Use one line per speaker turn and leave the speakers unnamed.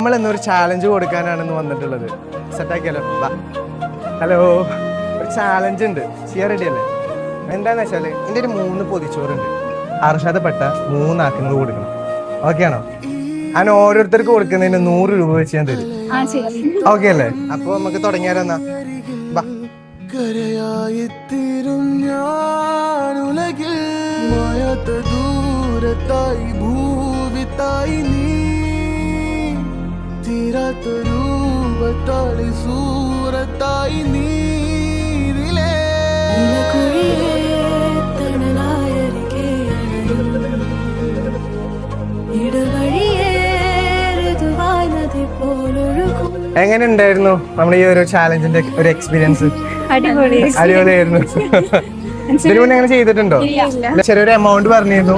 നമ്മൾ ഇന്നൊരു ചാലഞ്ച് കൊടുക്കാനാണെന്ന് വന്നിട്ടുള്ളത്. സെറ്റാക്കിയല്ലോ. ഹലോ, ഒരു ചാലഞ്ച് ഉണ്ട്. ചെയ്യാൻ റെഡി അല്ലേ? എന്താന്ന് വെച്ചാല് എൻ്റെ ഒരു 3 പൊതിച്ചോറുണ്ട്. അർഹതപ്പെട്ട 3 ആക്കിന് കൊടുക്കണം. ഓക്കെ ആണോ? ഞാൻ ഓരോരുത്തർക്ക് കൊടുക്കുന്നതിന് 100 രൂപ വെച്ച് ഞാൻ തരും. ഓക്കെ അല്ലേ? അപ്പൊ നമുക്ക് തുടങ്ങിയാലോ എന്നാ? എങ്ങനെ ഉണ്ടായിരുന്നു നമ്മുടെ ഈ ഒരു ചാലഞ്ചിന്റെ ഒരു എക്സ്പീരിയൻസ്? അടിപൊളിയായിരുന്നു. ഇതിനു മുന്നേ അങ്ങനെ ചെയ്തിട്ടുണ്ടോ? ചെറിയൊരു എമൗണ്ട് പറഞ്ഞിരുന്നു.